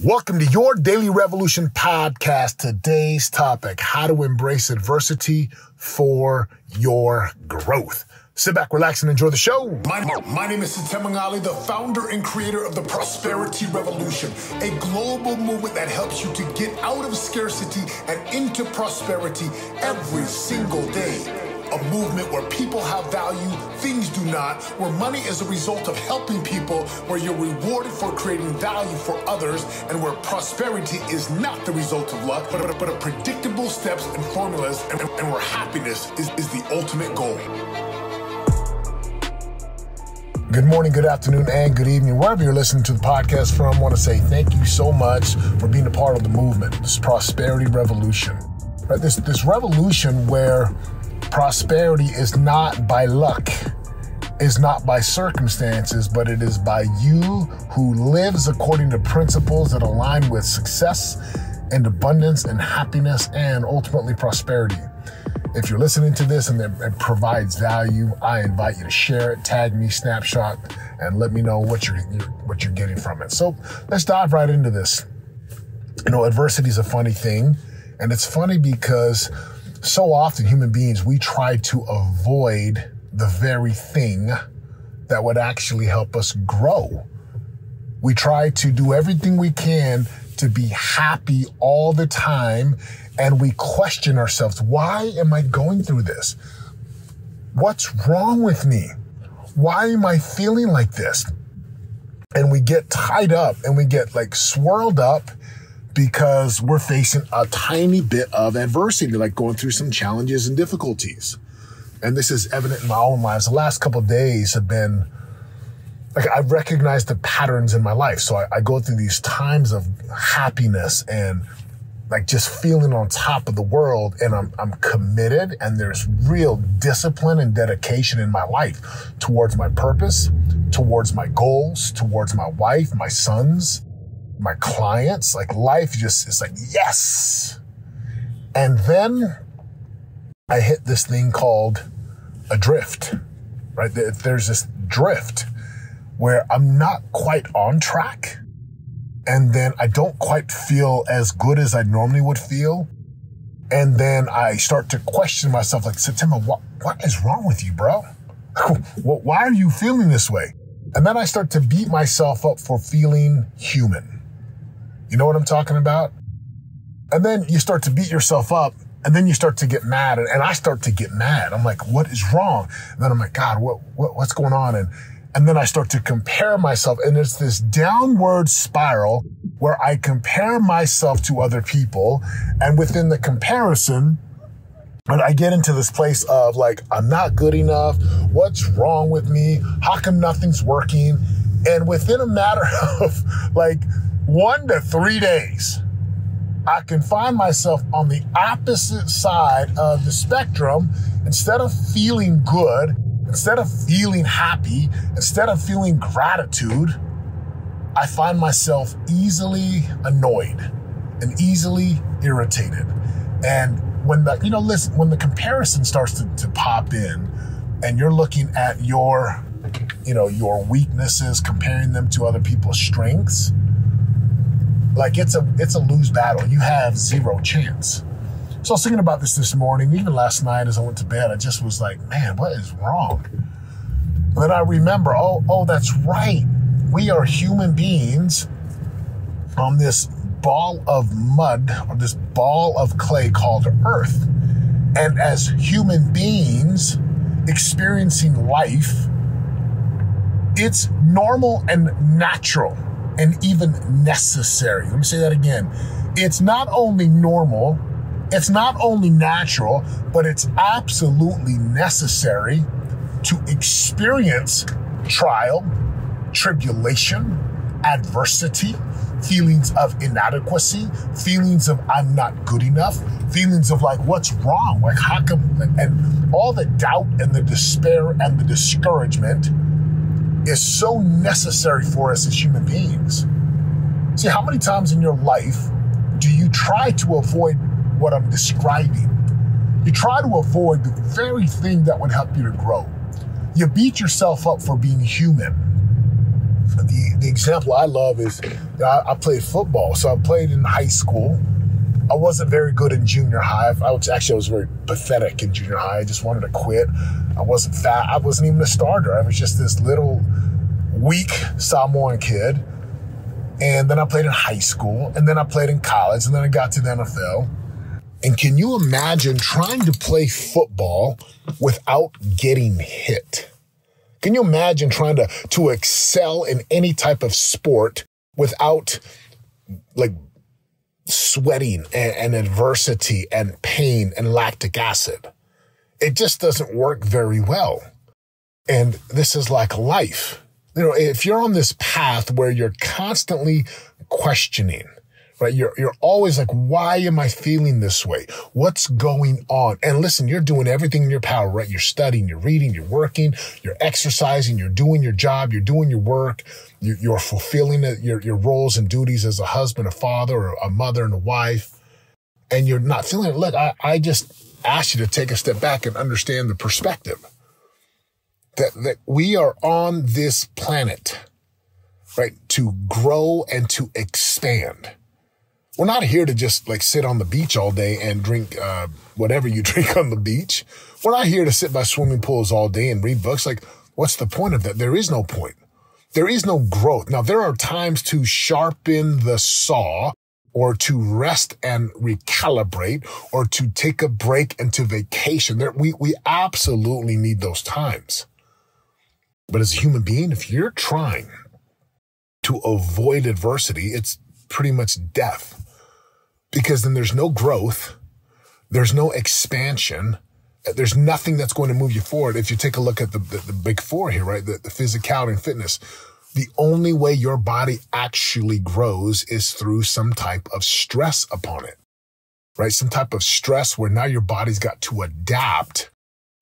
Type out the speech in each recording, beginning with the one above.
Welcome to your Daily Revolution podcast. Today's topic, how to embrace adversity for your growth. Sit back, relax, and enjoy the show. My name is Setema, Gali, the founder and creator of the Prosperity Revolution, a global movement that helps you to get out of scarcity and into prosperity every single day. A movement where people have value, things do not, where money is a result of helping people, where you're rewarded for creating value for others, and where prosperity is not the result of luck, but a predictable steps and formulas, and where happiness is the ultimate goal. Good morning, good afternoon, and good evening. Wherever you're listening to the podcast from, I want to say thank you so much for being a part of the movement, this prosperity revolution. Right? This revolution where prosperity is not by luck, is not by circumstances, but it is by you who lives according to principles that align with success and abundance and happiness and ultimately prosperity. If you're listening to this and it provides value, I invite you to share it, tag me, snapshot, and let me know what you're getting from it. So let's dive right into this. You know, adversity is a funny thing, and it's funny because so often human beings, we try to avoid the very thing that would actually help us grow. We try to do everything we can to be happy all the time, and we question ourselves. Why am I going through this? What's wrong with me? Why am I feeling like this? And we get tied up and we get swirled up because we're facing a tiny bit of adversity, like going through some challenges and difficulties. And this is evident in my own life. The last couple of days have been, I've recognized the patterns in my life. So I go through these times of happiness and just feeling on top of the world, and I'm committed, and there's real discipline and dedication in my life towards my purpose, towards my goals, towards my wife, my sons, my clients. Life just is yes. And then I hit this thing called a drift, right? There's this drift where I'm not quite on track, and then I don't quite feel as good as I normally would feel. And then I start to question myself, Setema, what is wrong with you, bro? Why are you feeling this way? And then I start to beat myself up for feeling human. You know what I'm talking about? And then you start to beat yourself up, and then you start to get mad, and I start to get mad. I'm like, what is wrong? And then I'm like, God, what's going on? And then I start to compare myself, and it's this downward spiral where I compare myself to other people, and within the comparison, and I get into this place of I'm not good enough. What's wrong with me? How come nothing's working? And within a matter of 1 to 3 days, I can find myself on the opposite side of the spectrum. Instead of feeling good, instead of feeling happy, instead of feeling gratitude, I find myself easily annoyed and easily irritated. And when when the comparison starts to pop in, and you're looking at your weaknesses, comparing them to other people's strengths, it's a lose battle. You have zero chance. So I was thinking about this morning, even last night as I went to bed. I just was man, what is wrong? And then I remember, oh, that's right. We are human beings on this ball of mud, or this ball of clay called Earth. And as human beings experiencing life, it's normal and natural and even necessary. Let me say that again. It's not only normal, it's not only natural, but it's absolutely necessary to experience trial, tribulation, adversity, feelings of inadequacy, feelings of I'm not good enough, feelings of what's wrong? How come? And all the doubt and the despair and the discouragement is so necessary for us as human beings. See, how many times in your life do you try to avoid what I'm describing? You try to avoid the very thing that would help you to grow. You beat yourself up for being human. The example I love is I played football. So I played in high school. I wasn't very good in junior high. I was very pathetic in junior high. I just wanted to quit. I wasn't fat. I wasn't even a starter. I was just this little weak Samoan kid. And then I played in high school, and then I played in college, and then I got to the NFL. And can you imagine trying to play football without getting hit? Can you imagine trying to excel in any type of sport without like sweating and adversity and pain and lactic acid? It just doesn't work very well. And this is like life. You know, if you're on this path where you're constantly questioning, right? You're always like, why am I feeling this way? What's going on? And listen, you're doing everything in your power, right? You're studying, you're reading, you're working, you're exercising, you're doing your job, you're doing your work, you're fulfilling your roles and duties as a husband, a father, or a mother and a wife. And you're not feeling it. Look, I just ask you to take a step back and understand the perspective. That we are on this planet, right, to grow and to expand. We're not here to just like sit on the beach all day and drink whatever you drink on the beach. We're not here to sit by swimming pools all day and read books. Like, what's the point of that? There is no point. There is no growth. Now, there are times to sharpen the saw or to rest and recalibrate or to take a break and to vacation. We absolutely need those times. But as a human being, if you're trying to avoid adversity, it's pretty much death, because then there's no growth, there's no expansion, there's nothing that's going to move you forward. If you take a look at the big four here, right, the physicality and fitness, the only way your body actually grows is through some type of stress upon it, right? Some type of stress where now your body's got to adapt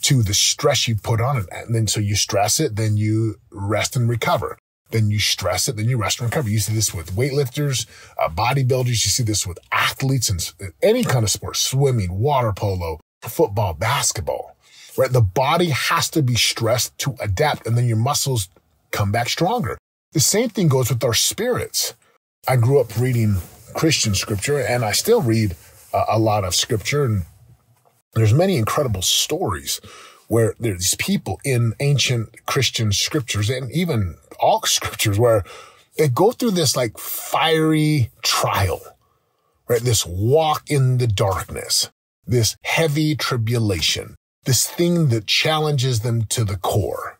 to the stress you put on it. And then so you stress it, then you rest and recover. Then you stress it, then you rest and recover. You see this with weightlifters, bodybuilders. You see this with athletes and any kind of sport, swimming, water polo, football, basketball, right? The body has to be stressed to adapt, and then your muscles come back stronger. The same thing goes with our spirits. I grew up reading Christian scripture, and I still read a lot of scripture, and there's many incredible stories where there's people in ancient Christian scriptures and even all scriptures where they go through this like fiery trial, right? This walk in the darkness, this heavy tribulation, this thing that challenges them to the core.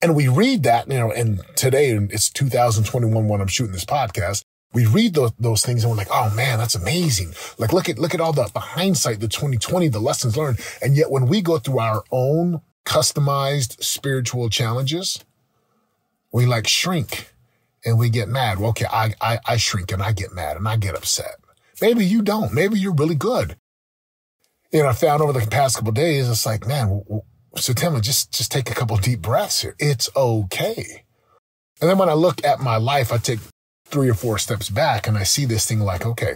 And we read that, and today, it's 2021 when I'm shooting this podcast, we read those things and we're like, oh man, that's amazing. Like, look at all the hindsight, the 2020, the lessons learned. And yet when we go through our own customized spiritual challenges, we like shrink and we get mad. Well, okay, I shrink and I get mad and I get upset. Maybe you don't. Maybe you're really good. I found over the past couple of days, it's like, man, Setema, just take a couple of deep breaths here. It's okay. And then when I look at my life, I take 3 or 4 steps back and I see this thing like, okay,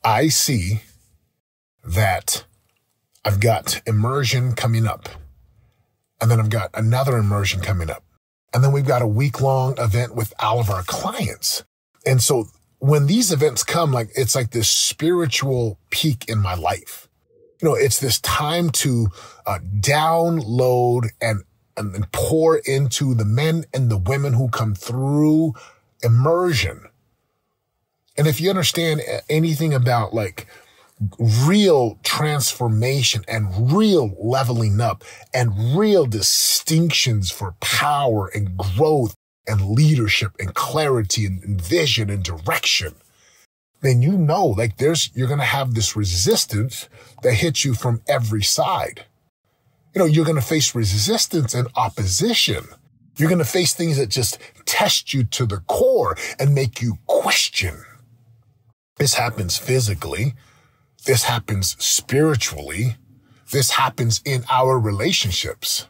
I see that I've got immersion coming up, and then I've got another immersion coming up, and then we've got a week-long event with all of our clients. And so when these events come, like, it's like this spiritual peak in my life. It's this time to download and pour into the men and the women who come through immersion. And if you understand anything about like real transformation and real leveling up and real distinctions for power and growth and leadership and clarity and vision and direction, then like you're going to have this resistance that hits you from every side. You're going to face resistance and opposition. You're going to face things that just test you to the core and make you question. This happens physically. This happens spiritually. This happens in our relationships.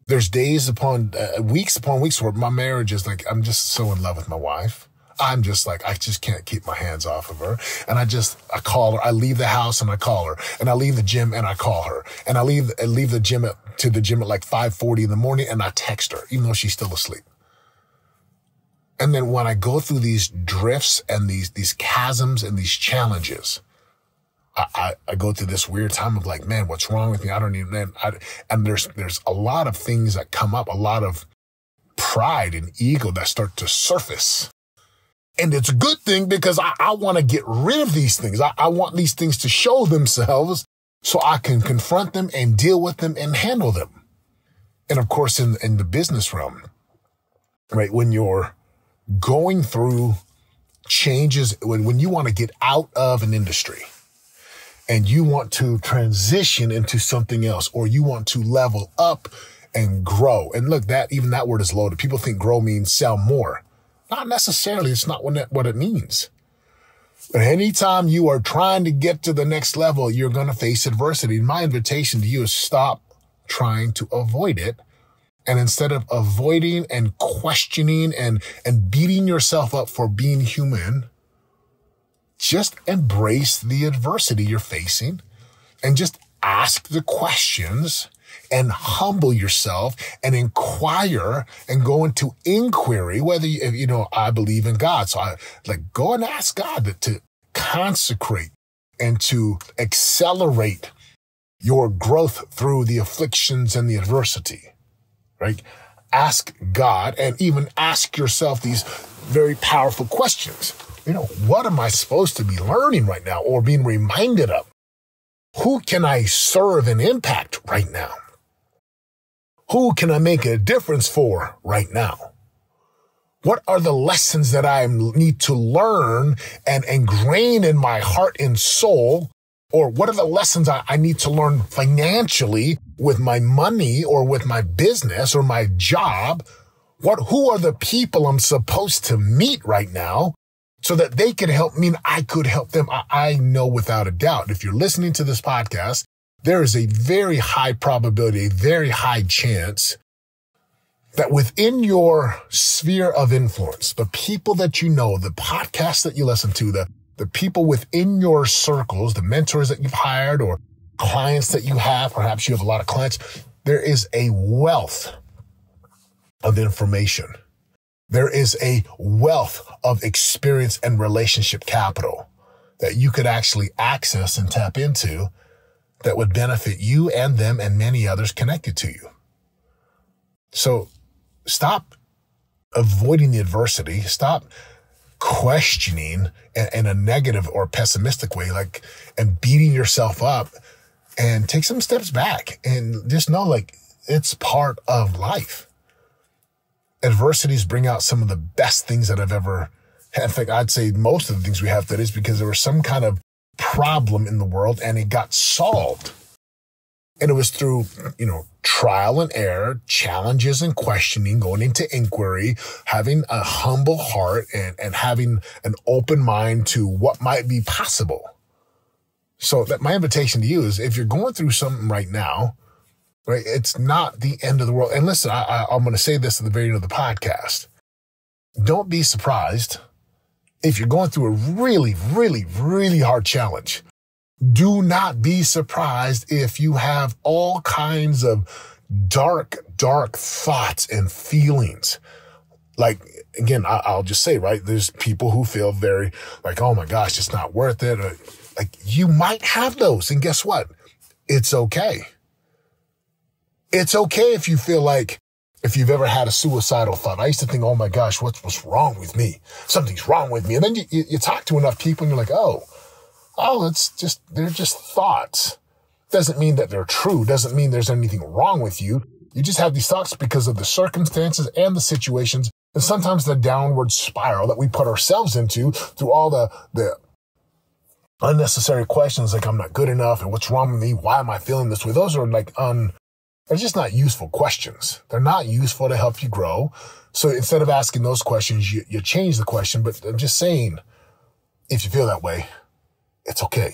There's days upon weeks where my marriage is like, I'm just so in love with my wife. I'm just like, I just can't keep my hands off of her. And I call her. I leave the house and I call her, and I leave the gym and I call her, and I leave the gym to the gym at like 5:40 in the morning, and I text her, even though she's still asleep. And then when I go through these drifts and these chasms and these challenges, I go through this weird time of like, man, what's wrong with me? I don't even, and there's a lot of things that come up, a lot of pride and ego that start to surface. And it's a good thing because I want to get rid of these things. I want these things to show themselves so I can confront them and deal with them and handle them. And of course, in the business realm, right, when you're going through changes, when you want to get out of an industry and you want to transition into something else, or you want to level up and grow. And look, even that word is loaded. People think grow means sell more. Not necessarily. It's not what it means. But anytime you are trying to get to the next level, you're going to face adversity. And my invitation to you is stop trying to avoid it. And instead of avoiding and questioning and beating yourself up for being human, just embrace the adversity you're facing and just ask the questions and humble yourself and inquire and go into inquiry, whether I believe in God. So I go and ask God to consecrate and to accelerate your growth through the afflictions and the adversity, right? Ask God and even ask yourself these very powerful questions. What am I supposed to be learning right now or being reminded of? Who can I serve and impact right now? Who can I make a difference for right now? What are the lessons that I need to learn and ingrain in my heart and soul? Or what are the lessons I need to learn financially with my money or with my business or my job? Who are the people I'm supposed to meet right now so that they can help me and I could help them? I know without a doubt, if you're listening to this podcast, there is a very high probability, a very high chance that within your sphere of influence, the people that you know, the podcasts that you listen to, the people within your circles, the mentors that you've hired or clients that you have, perhaps you have a lot of clients, there is a wealth of information. There is a wealth of experience and relationship capital that you could actually access and tap into that would benefit you and them and many others connected to you. So stop avoiding the adversity. Stop questioning in a negative or pessimistic way, and beating yourself up, and take some steps back and just know, it's part of life. Adversities bring out some of the best things that I've ever had. In fact, I'd say most of the things we have today is because there was some kind of problem in the world and it got solved. And it was through, trial and error, challenges and questioning, going into inquiry, having a humble heart and having an open mind to what might be possible. So that my invitation to you is, if you're going through something right now, right, it's not the end of the world. And listen, I'm going to say this at the very end of the podcast. Don't be surprised if you're going through a really, really, really hard challenge. Do not be surprised if you have all kinds of dark thoughts and feelings. Again, I'll just say, right, there's people who feel very oh my gosh, it's not worth it. Or, you might have those. And guess what? It's okay. It's okay if you feel if you've ever had a suicidal thought. I used to think, oh my gosh, what's wrong with me? Something's wrong with me. And then you talk to enough people and you're like, oh, they're just thoughts. Doesn't mean that they're true. Doesn't mean there's anything wrong with you. You just have these thoughts because of the circumstances and the situations, and sometimes the downward spiral that we put ourselves into through all the unnecessary questions I'm not good enough and what's wrong with me? Why am I feeling this way? Those are they're just not useful questions. They're not useful to help you grow. So instead of asking those questions, you change the question. But I'm just saying, if you feel that way, it's okay.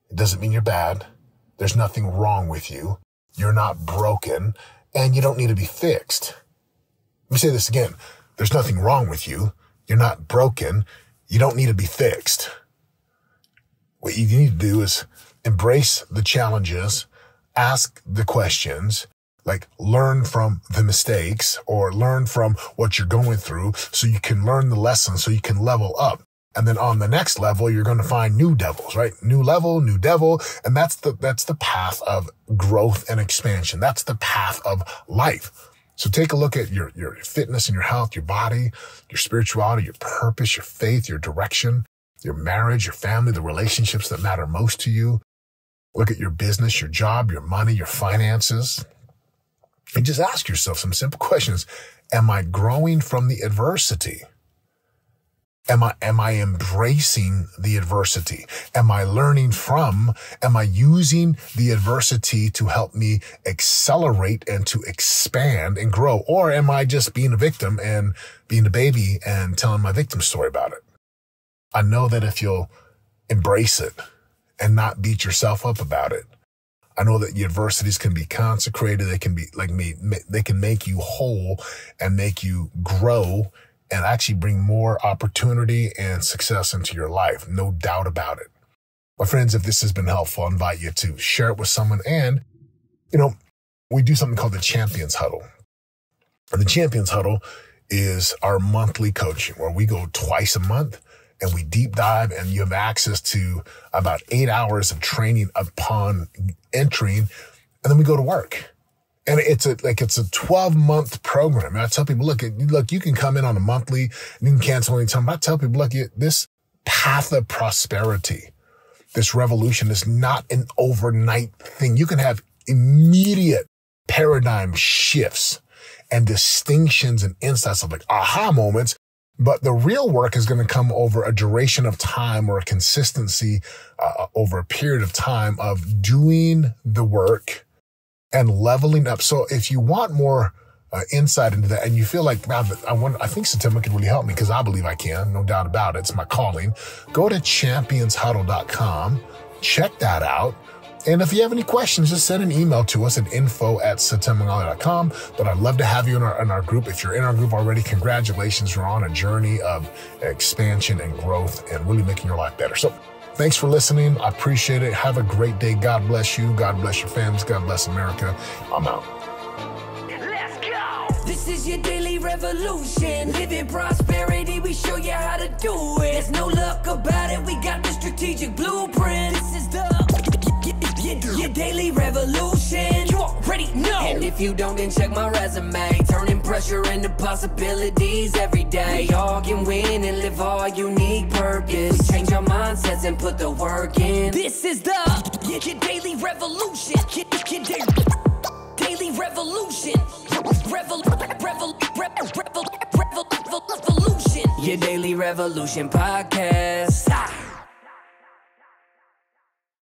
It doesn't mean you're bad. There's nothing wrong with you. You're not broken, and you don't need to be fixed. Let me say this again. There's nothing wrong with you. You're not broken. You don't need to be fixed. What you need to do is embrace the challenges, ask the questions, like learn from the mistakes or learn from what you're going through so you can learn the lesson, so you can level up. And then on the next level, you're going to find new devils, right? New level, new devil. And that's the path of growth and expansion. That's the path of life. So take a look at your fitness and your health, your body, your spirituality, your purpose, your faith, your direction, your marriage, your family, the relationships that matter most to you. Look at your business, your job, your money, your finances. And just ask yourself some simple questions. Am I growing from the adversity? Am I embracing the adversity? Am I using the adversity to help me accelerate and to expand and grow? Or am I just being a victim and being a baby and telling my victim story about it? I know that if you'll embrace it and not beat yourself up about it, I know that the adversities can be consecrated. They can be they can make you whole and make you grow and actually bring more opportunity and success into your life. No doubt about it. My friends, if this has been helpful, I invite you to share it with someone. And, we do something called the Champions Huddle. And the Champions Huddle is our monthly coaching where we go twice a month and we deep dive, and you have access to about 8 hours of training upon entering, and then we go to work. And it's a 12-month program. And I tell people, look, you can come in on a monthly and you can cancel anytime. But I tell people, look, this path of prosperity, this revolution is not an overnight thing. You can have immediate paradigm shifts and distinctions and insights of like aha moments. But the real work is going to come over a duration of time or a consistency over a period of time of doing the work and leveling up. So if you want more insight into that and you feel like, man, I think Setema could really help me because I believe I can, no doubt about it. It's my calling. Go to championshuddle.com. Check that out. And if you have any questions, just send an email to us at info@setemagali.com. But I'd love to have you in our group. If you're in our group already, congratulations. You're on a journey of expansion and growth and really making your life better. So thanks for listening. I appreciate it. Have a great day. God bless you. God bless your families. God bless America. I'm out. Let's go. This is your daily revolution. Live in prosperity. We show you how to do it. There's no luck about it. We got the strategic blueprint. This is your daily revolution. You already know. And if you don't, then check my resume. Turning pressure into possibilities every day. We all can win and live our unique purpose. We change our mindsets and put the work in. This is your daily revolution. Daily revolution. Revolution. Your daily revolution podcast.